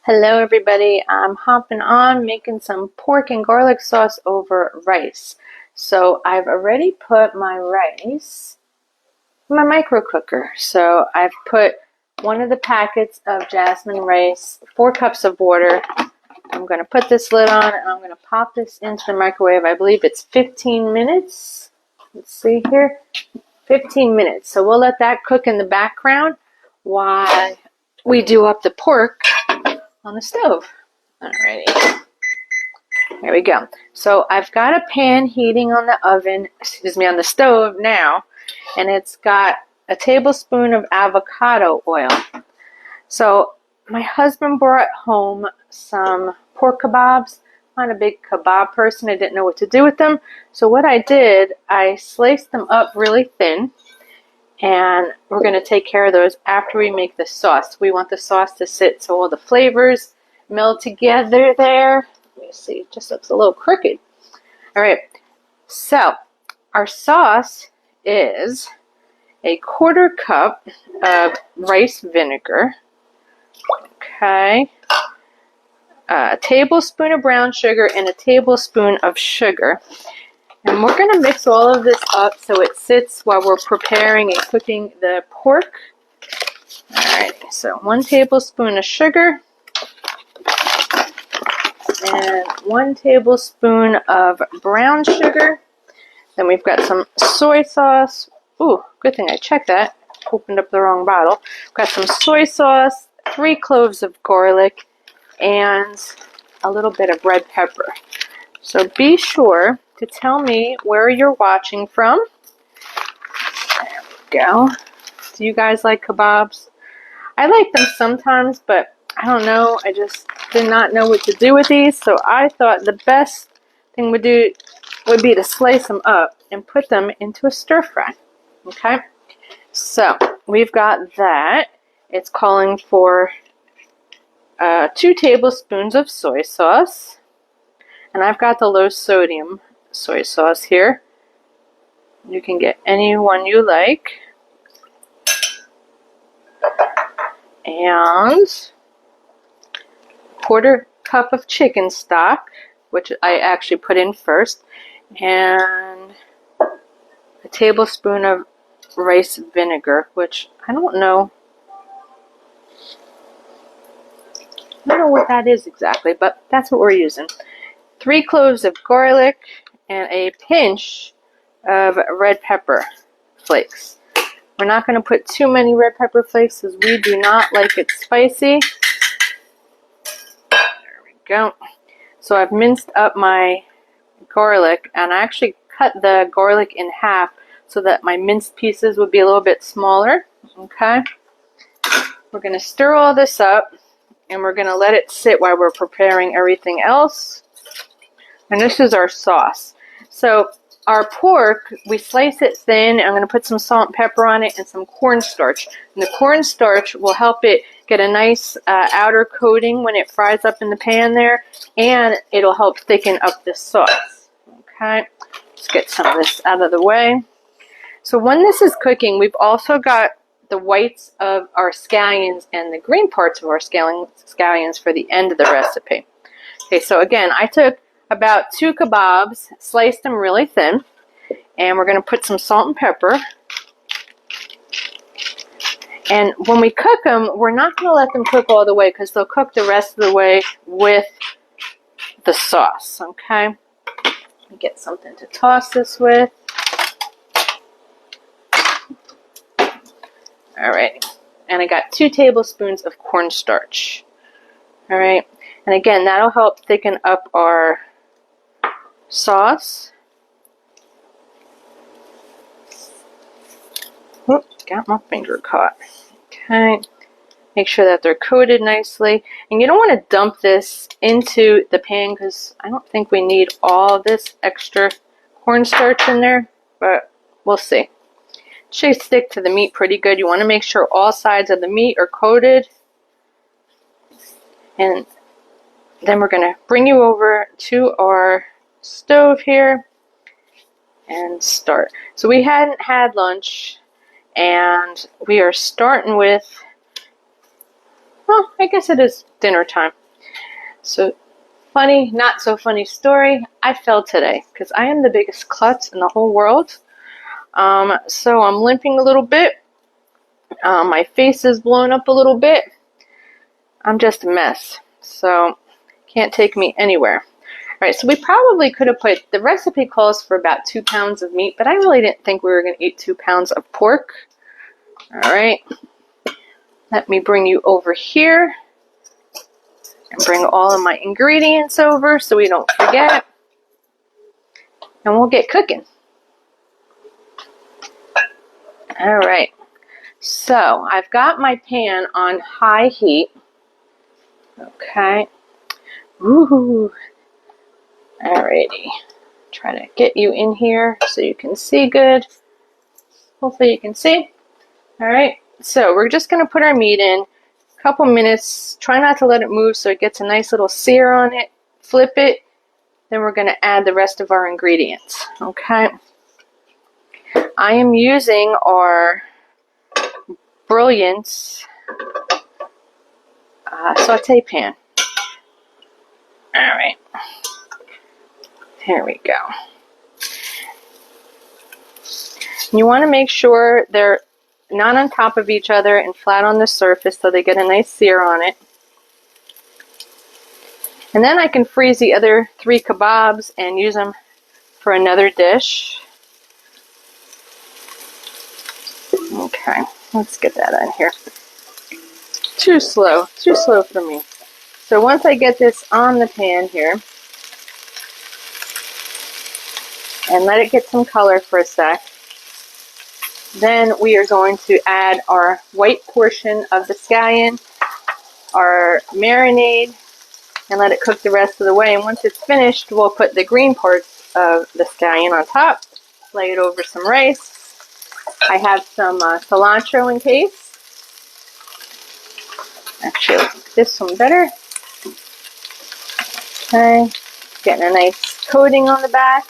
Hello everybody, I'm hopping on making some pork and garlic sauce over rice. So I've already put my rice in my micro cooker. So I've put one of the packets of jasmine rice, 4 cups of water. I'm going to put this lid on and I'm going to pop this into the microwave. I believe it's 15 minutes. Let's see here. 15 minutes. So we'll let that cook in the background while we do up the pork on the stove. Alrighty, there we go. So I've got a pan heating on the oven, on the stove now, and it's got a tablespoon of avocado oil. So my husband brought home some pork kebabs. I'm not a big kebab person. I didn't know what to do with them. So what I did, I sliced them up really thin, and we're going to take care of those after we make the sauce. We want the sauce to sit so all the flavors meld together there. Let me see, it just looks a little crooked. All right, so our sauce is a 1/4 cup of rice vinegar, okay, a tablespoon of brown sugar, and a tablespoon of sugar. And we're going to mix all of this up so it sits while we're preparing and cooking the pork. All right, so 1 tablespoon of sugar and 1 tablespoon of brown sugar. Then we've got some soy sauce. Ooh, good thing I checked that. Opened up the wrong bottle. We've got some soy sauce, 3 cloves of garlic, and a little bit of red pepper. So be sure to tell me where you're watching from. There we go. Do you guys like kebabs? I like them sometimes, but I don't know. I just did not know what to do with these, so I thought the best thing would be to slice them up and put them into a stir fry. Okay? So we've got that. It's calling for 2 tablespoons of soy sauce. And I've got the low sodium soy sauce here. You can get any one you like. And 1/4 cup of chicken stock, which I actually put in first, and a tablespoon of rice vinegar, which I don't know what that is exactly, but that's what we're using. 3 cloves of garlic and a pinch of red pepper flakes. We're not going to put too many red pepper flakes because we do not like it spicy. There we go. So I've minced up my garlic, and I actually cut the garlic in half so that my minced pieces would be a little bit smaller. Okay. We're going to stir all this up, and we're going to let it sit while we're preparing everything else. And this is our sauce. So our pork, we slice it thin. I'm going to put some salt and pepper on it and some cornstarch. And the cornstarch will help it get a nice outer coating when it fries up in the pan there, and it'll help thicken up the sauce. Okay, let's get some of this out of the way. So when this is cooking, we've also got the whites of our scallions and the green parts of our scallions for the end of the recipe. Okay, so again, I took about 2 kebabs, sliced them really thin, and we're going to put some salt and pepper. And when we cook them, we're not going to let them cook all the way because they'll cook the rest of the way with the sauce, okay? Let me get something to toss this with. All right, and I got 2 tablespoons of cornstarch. All right, and again, that'll help thicken up our sauce. Oop, got my finger caught. Okay, make sure that they're coated nicely. And you don't want to dump this into the pan because I don't think we need all this extra cornstarch in there, but we'll see. It should stick to the meat pretty good. You want to make sure all sides of the meat are coated. And then we're going to bring you over to our stove here and start. So we hadn't had lunch, and we are starting with well, I guess it is dinner time. So, funny, not so funny story. I fell today because I am the biggest klutz in the whole world. So I'm limping a little bit. My face is blown up a little bit. I'm just a mess. So, can't take me anywhere. Alright, so we probably could have put, the recipe calls for about 2 pounds of meat, but I really didn't think we were going to eat 2 pounds of pork. Alright, let me bring you over here and bring all of my ingredients over so we don't forget. And we'll get cooking. Alright, so I've got my pan on high heat. Okay. Woohoo. Alrighty. Try to get you in here so you can see good. Hopefully you can see. Alright, so we're just going to put our meat in. A couple minutes. Try not to let it move so it gets a nice little sear on it. Flip it. Then we're going to add the rest of our ingredients. Okay. I am using our Brilliance saute pan. Alright. Here we go. You want to make sure they're not on top of each other and flat on the surface so they get a nice sear on it. And then I can freeze the other 3 kebabs and use them for another dish. Okay, let's get that on here. Too slow for me. So once I get this on the pan here, and let it get some color for a sec, then we are going to add our white portion of the scallion, our marinade, and let it cook the rest of the way. And once it's finished, we'll put the green parts of the scallion on top, lay it over some rice. I have some cilantro in case. Actually, I'll make this one better. Okay, getting a nice coating on the back.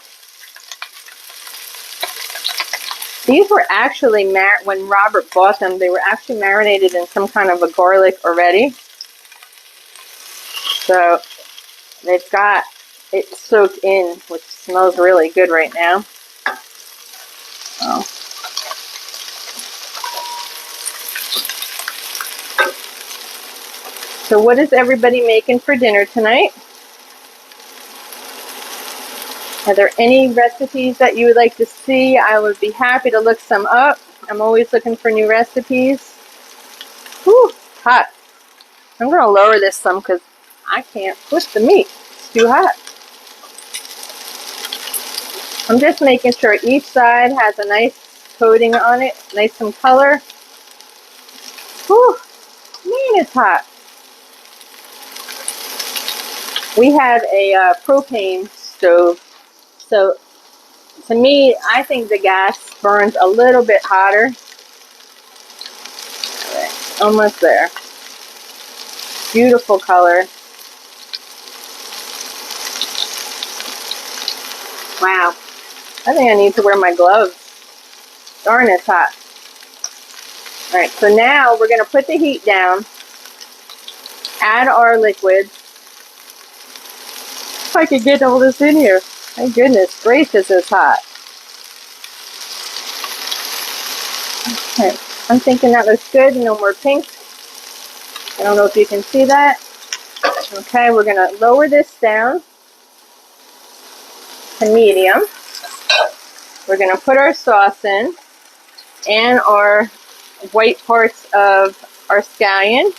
These were actually, when Robert bought them, they were actually marinated in some kind of a garlic already. So they've got it soaked in, which smells really good right now. Oh. So what is everybody making for dinner tonight? Are there any recipes that you would like to see? I would be happy to look some up. I'm always looking for new recipes. Whew, hot. I'm going to lower this some because I can't push the meat. It's too hot. I'm just making sure each side has a nice coating on it, nice some color. Whew, man, it's hot. We have a propane stove, so to me, I think the gas burns a little bit hotter. Alright, almost there. Beautiful color. Wow, I think I need to wear my gloves. Darn, it's hot. Alright, so now we're going to put the heat down, add our liquids. If I could get all this in here. My goodness gracious, it's hot. Okay, I'm thinking that looks good. No more pink. I don't know if you can see that. Okay, we're going to lower this down to medium. We're going to put our sauce in and our white parts of our scallion.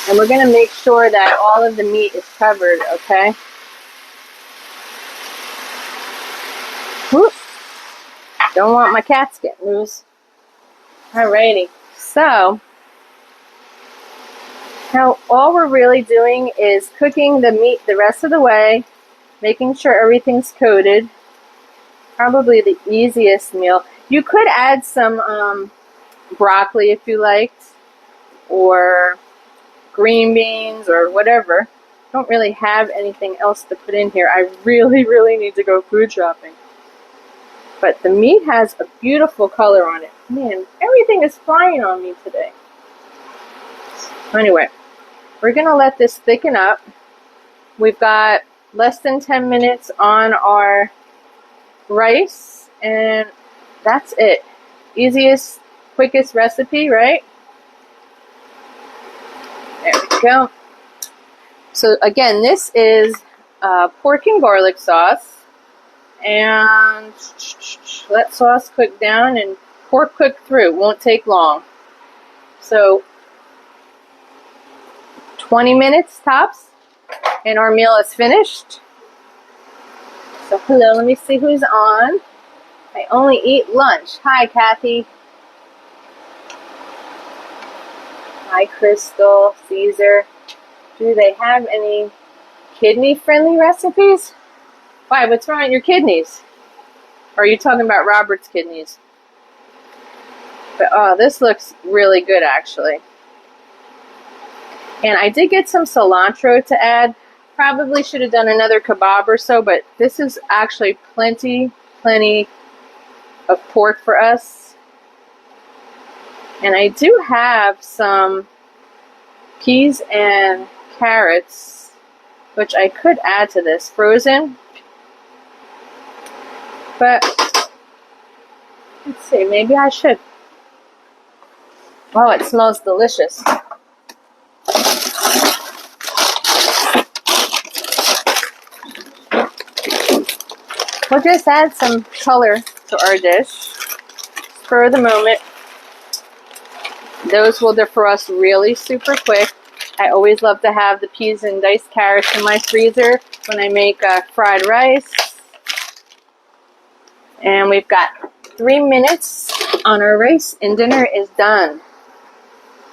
And we're going to make sure that all of the meat is covered, okay? Whoop. Don't want my cats getting loose. Alrighty, so now all we're really doing is cooking the meat the rest of the way, making sure everything's coated. Probably the easiest meal. You could add some broccoli if you liked, or green beans or whatever. Don't really have anything else to put in here. I really need to go food shopping. But the meat has a beautiful color on it. Man, everything is flying on me today. Anyway, we're gonna let this thicken up. We've got less than 10 minutes on our rice, and that's it. Easiest, quickest recipe, right? There we go. So again, this is pork and garlic sauce, and let sauce cook down and pork cook through. Won't take long. So 20 minutes tops, and our meal is finished. So hello, let me see who's on. I only eat lunch. Hi, Kathy. Hi, Crystal, Caesar. Do they have any kidney-friendly recipes? Why, what's wrong with your kidneys? Or are you talking about Robert's kidneys? But oh, this looks really good, actually. And I did get some cilantro to add. Probably should have done another kebab or so, but this is actually plenty of pork for us. And I do have some peas and carrots, which I could add to this, frozen. But let's see, maybe I should. Oh, it smells delicious. We'll just add some color to our dish for the moment. Those will defrost really super quick. I always love to have the peas and diced carrots in my freezer when I make fried rice. And we've got 3 minutes on our rice and dinner is done.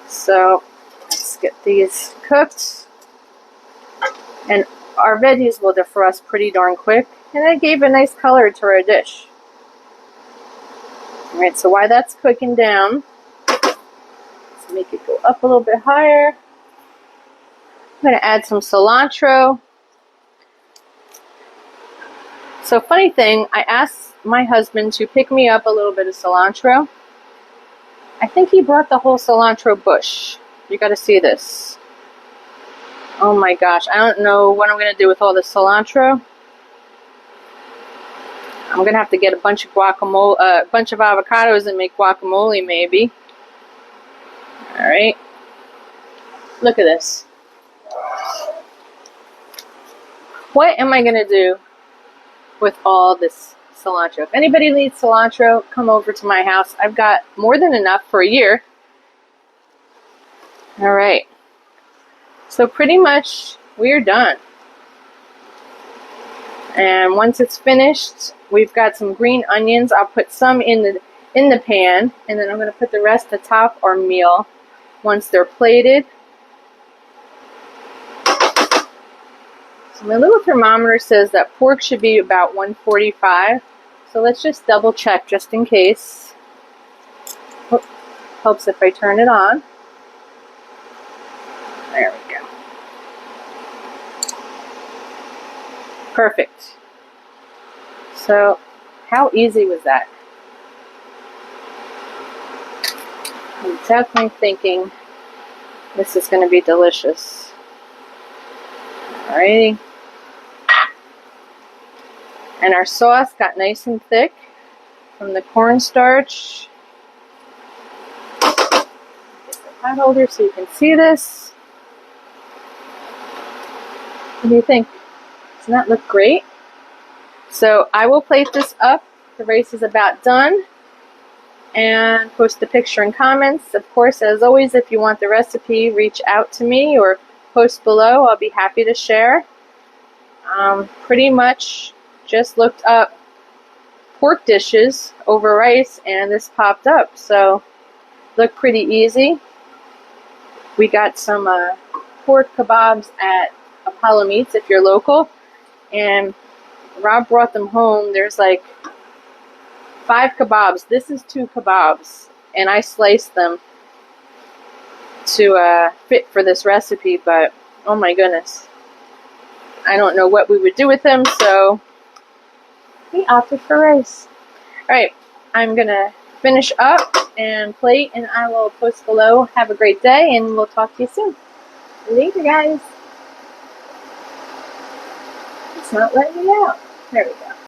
So let's get these cooked. And our veggies will defrost pretty darn quick. And it gave a nice color to our dish. Alright, so while that's cooking down, let's make it go up a little bit higher. I'm going to add some cilantro. So funny thing, I asked my husband to pick me up a little bit of cilantro. I think he brought the whole cilantro bush. You got to see this. Oh my gosh, I don't know what I'm going to do with all this cilantro. I'm going to have to get a bunch of guacamole, a bunch of avocados and make guacamole maybe. Alright. Look at this. What am I going to do with all this cilantro? If anybody needs cilantro, come over to my house. I've got more than enough for a year. Alright. So pretty much we're done. And once it's finished, we've got some green onions. I'll put some in the pan, and then I'm going to put the rest atop our meal once they're plated. So my little thermometer says that pork should be about 145. So let's just double check just in case. Oh, helps if I turn it on. There we go. Perfect. So, how easy was that? I'm definitely thinking this is going to be delicious. Alrighty. And our sauce got nice and thick from the cornstarch. Get the pot holder so you can see this. What do you think? Doesn't that look great? So I will plate this up. The rice is about done. And post the picture in comments. Of course, as always, if you want the recipe, reach out to me or post below. I'll be happy to share. Pretty much just looked up pork dishes over rice and this popped up. So looked pretty easy. We got some pork kebabs at Apollo Meats if you're local. And Rob brought them home. There's like 5 kebabs. This is 2 kebabs. And I sliced them to fit for this recipe. But, oh my goodness. I don't know what we would do with them. So, we opted for rice. Alright, I'm going to finish up and plate, and I will post below. Have a great day, and we'll talk to you soon. Later, guys. It's not letting me out. There we go.